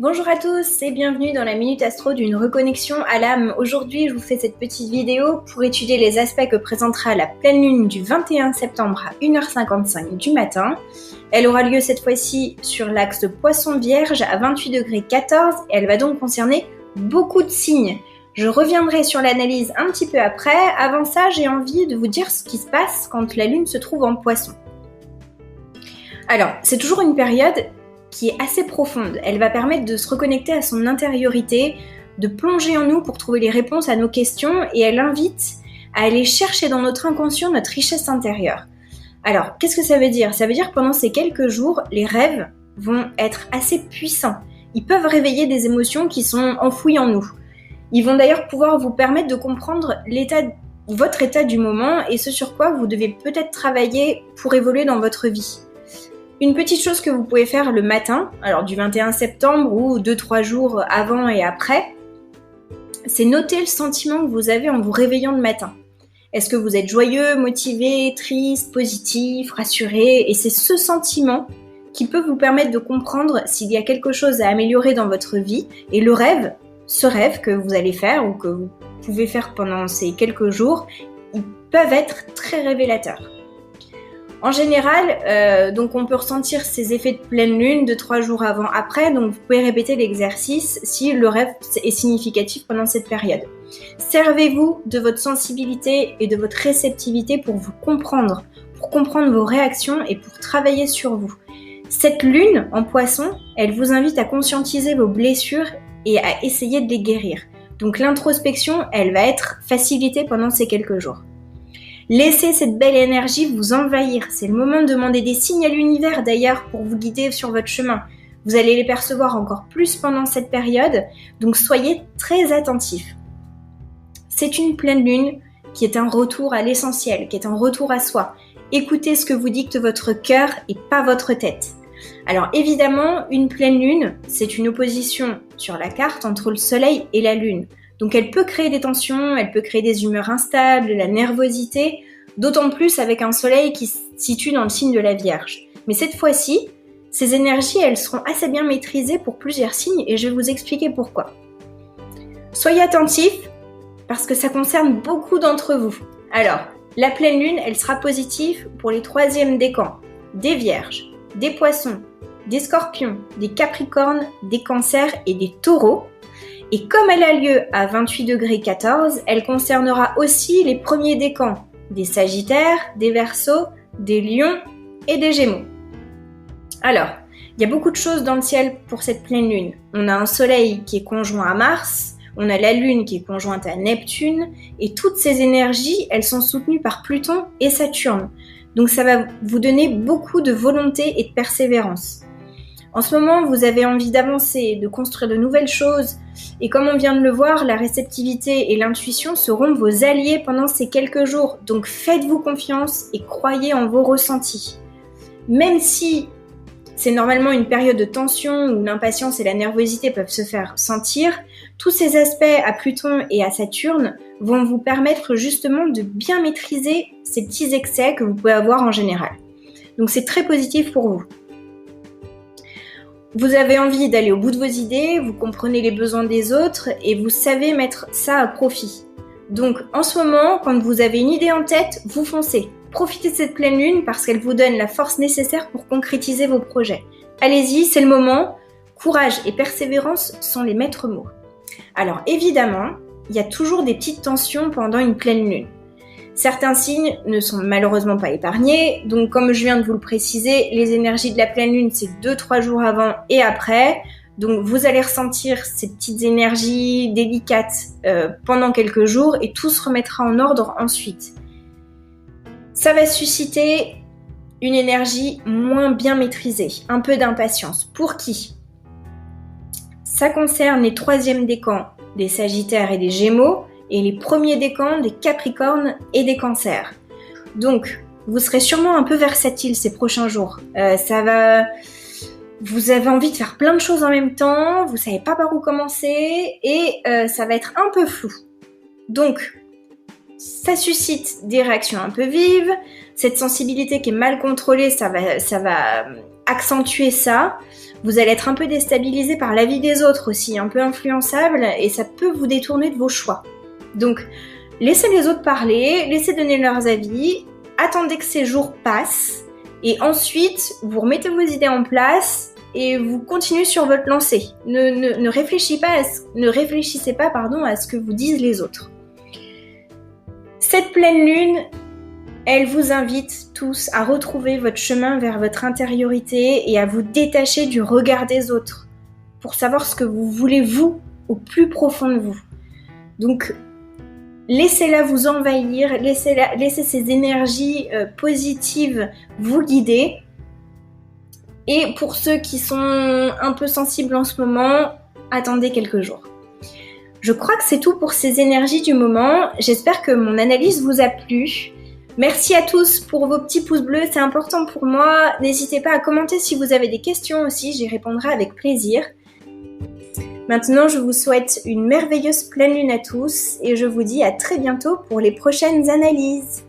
Bonjour à tous et bienvenue dans la Minute Astro d'une reconnexion à l'âme. Aujourd'hui, je vous fais cette petite vidéo pour étudier les aspects que présentera la pleine lune du 21 septembre à 1h55 du matin. Elle aura lieu cette fois-ci sur l'axe de Poisson-Vierge à 28°14 et elle va donc concerner beaucoup de signes. Je reviendrai sur l'analyse un petit peu après. Avant ça, j'ai envie de vous dire ce qui se passe quand la lune se trouve en Poisson. Alors, c'est toujours une période qui est assez profonde. Elle va permettre de se reconnecter à son intériorité, de plonger en nous pour trouver les réponses à nos questions et elle invite à aller chercher dans notre inconscient notre richesse intérieure. Alors, qu'est-ce que ça veut dire ? Ça veut dire que pendant ces quelques jours, les rêves vont être assez puissants. Ils peuvent réveiller des émotions qui sont enfouies en nous. Ils vont d'ailleurs pouvoir vous permettre de comprendre votre état du moment et ce sur quoi vous devez peut-être travailler pour évoluer dans votre vie. Une petite chose que vous pouvez faire le matin, alors du 21 septembre ou 2-3 jours avant et après, c'est noter le sentiment que vous avez en vous réveillant le matin. Est-ce que vous êtes joyeux, motivé, triste, positif, rassuré ? Et c'est ce sentiment qui peut vous permettre de comprendre s'il y a quelque chose à améliorer dans votre vie. Et ce rêve que vous allez faire ou que vous pouvez faire pendant ces quelques jours, ils peuvent être très révélateurs. En général, donc on peut ressentir ces effets de pleine lune 2-3 jours avant-après, donc vous pouvez répéter l'exercice si le rêve est significatif pendant cette période. Servez-vous de votre sensibilité et de votre réceptivité pour vous comprendre, pour comprendre vos réactions et pour travailler sur vous. Cette lune en Poisson, elle vous invite à conscientiser vos blessures et à essayer de les guérir. Donc l'introspection, elle va être facilitée pendant ces quelques jours. Laissez cette belle énergie vous envahir. C'est le moment de demander des signes à l'univers d'ailleurs pour vous guider sur votre chemin. Vous allez les percevoir encore plus pendant cette période, donc soyez très attentifs. C'est une pleine lune qui est un retour à l'essentiel, qui est un retour à soi. Écoutez ce que vous dicte votre cœur et pas votre tête. Alors évidemment, une pleine lune, c'est une opposition sur la carte entre le soleil et la lune. Donc elle peut créer des tensions, elle peut créer des humeurs instables, la nervosité, d'autant plus avec un soleil qui se situe dans le signe de la Vierge. Mais cette fois-ci, ces énergies, elles seront assez bien maîtrisées pour plusieurs signes et je vais vous expliquer pourquoi. Soyez attentifs parce que ça concerne beaucoup d'entre vous. Alors, la pleine lune, elle sera positive pour les 3e décans, des Vierges, des Poissons, des Scorpions, des Capricornes, des Cancers et des Taureaux. Et comme elle a lieu à 28°14, elle concernera aussi les premiers décans des Sagittaires, des Verseaux, des Lions et des Gémeaux. Alors, il y a beaucoup de choses dans le ciel pour cette pleine lune. On a un soleil qui est conjoint à Mars, on a la lune qui est conjointe à Neptune, et toutes ces énergies, elles sont soutenues par Pluton et Saturne. Donc ça va vous donner beaucoup de volonté et de persévérance. En ce moment, vous avez envie d'avancer, de construire de nouvelles choses, et comme on vient de le voir, la réceptivité et l'intuition seront vos alliés pendant ces quelques jours. Donc faites-vous confiance et croyez en vos ressentis. Même si c'est normalement une période de tension où l'impatience et la nervosité peuvent se faire sentir, tous ces aspects à Pluton et à Saturne vont vous permettre justement de bien maîtriser ces petits excès que vous pouvez avoir en général. Donc c'est très positif pour vous. Vous avez envie d'aller au bout de vos idées, vous comprenez les besoins des autres et vous savez mettre ça à profit. Donc en ce moment, quand vous avez une idée en tête, vous foncez. Profitez de cette pleine lune parce qu'elle vous donne la force nécessaire pour concrétiser vos projets. Allez-y, c'est le moment. Courage et persévérance sont les maîtres mots. Alors évidemment, il y a toujours des petites tensions pendant une pleine lune. Certains signes ne sont malheureusement pas épargnés, donc comme je viens de vous le préciser, les énergies de la pleine lune, c'est 2-3 jours avant et après. Donc vous allez ressentir ces petites énergies délicates pendant quelques jours et tout se remettra en ordre ensuite. Ça va susciter une énergie moins bien maîtrisée, un peu d'impatience. Pour qui ? Ça concerne les 3e décans des Sagittaires et des Gémeaux, et les premiers décans des Capricornes et des Cancers. Donc, vous serez sûrement un peu versatile ces prochains jours. Vous avez envie de faire plein de choses en même temps, vous savez pas par où commencer, et ça va être un peu flou. Donc, ça suscite des réactions un peu vives, cette sensibilité qui est mal contrôlée, ça va accentuer ça, vous allez être un peu déstabilisé par l'avis des autres aussi, un peu influençable, et ça peut vous détourner de vos choix. Donc, laissez les autres parler, laissez donner leurs avis, attendez que ces jours passent, et ensuite, vous remettez vos idées en place, et vous continuez sur votre lancée. Ne réfléchissez pas à ce que vous disent les autres. Cette pleine lune, elle vous invite tous à retrouver votre chemin vers votre intériorité et à vous détacher du regard des autres pour savoir ce que vous voulez vous au plus profond de vous. Donc, laissez-la vous envahir, laissez ces énergies positives vous guider. Et pour ceux qui sont un peu sensibles en ce moment, attendez quelques jours. Je crois que c'est tout pour ces énergies du moment. J'espère que mon analyse vous a plu. Merci à tous pour vos petits pouces bleus, c'est important pour moi. N'hésitez pas à commenter si vous avez des questions aussi, j'y répondrai avec plaisir. Maintenant, je vous souhaite une merveilleuse pleine lune à tous et je vous dis à très bientôt pour les prochaines analyses.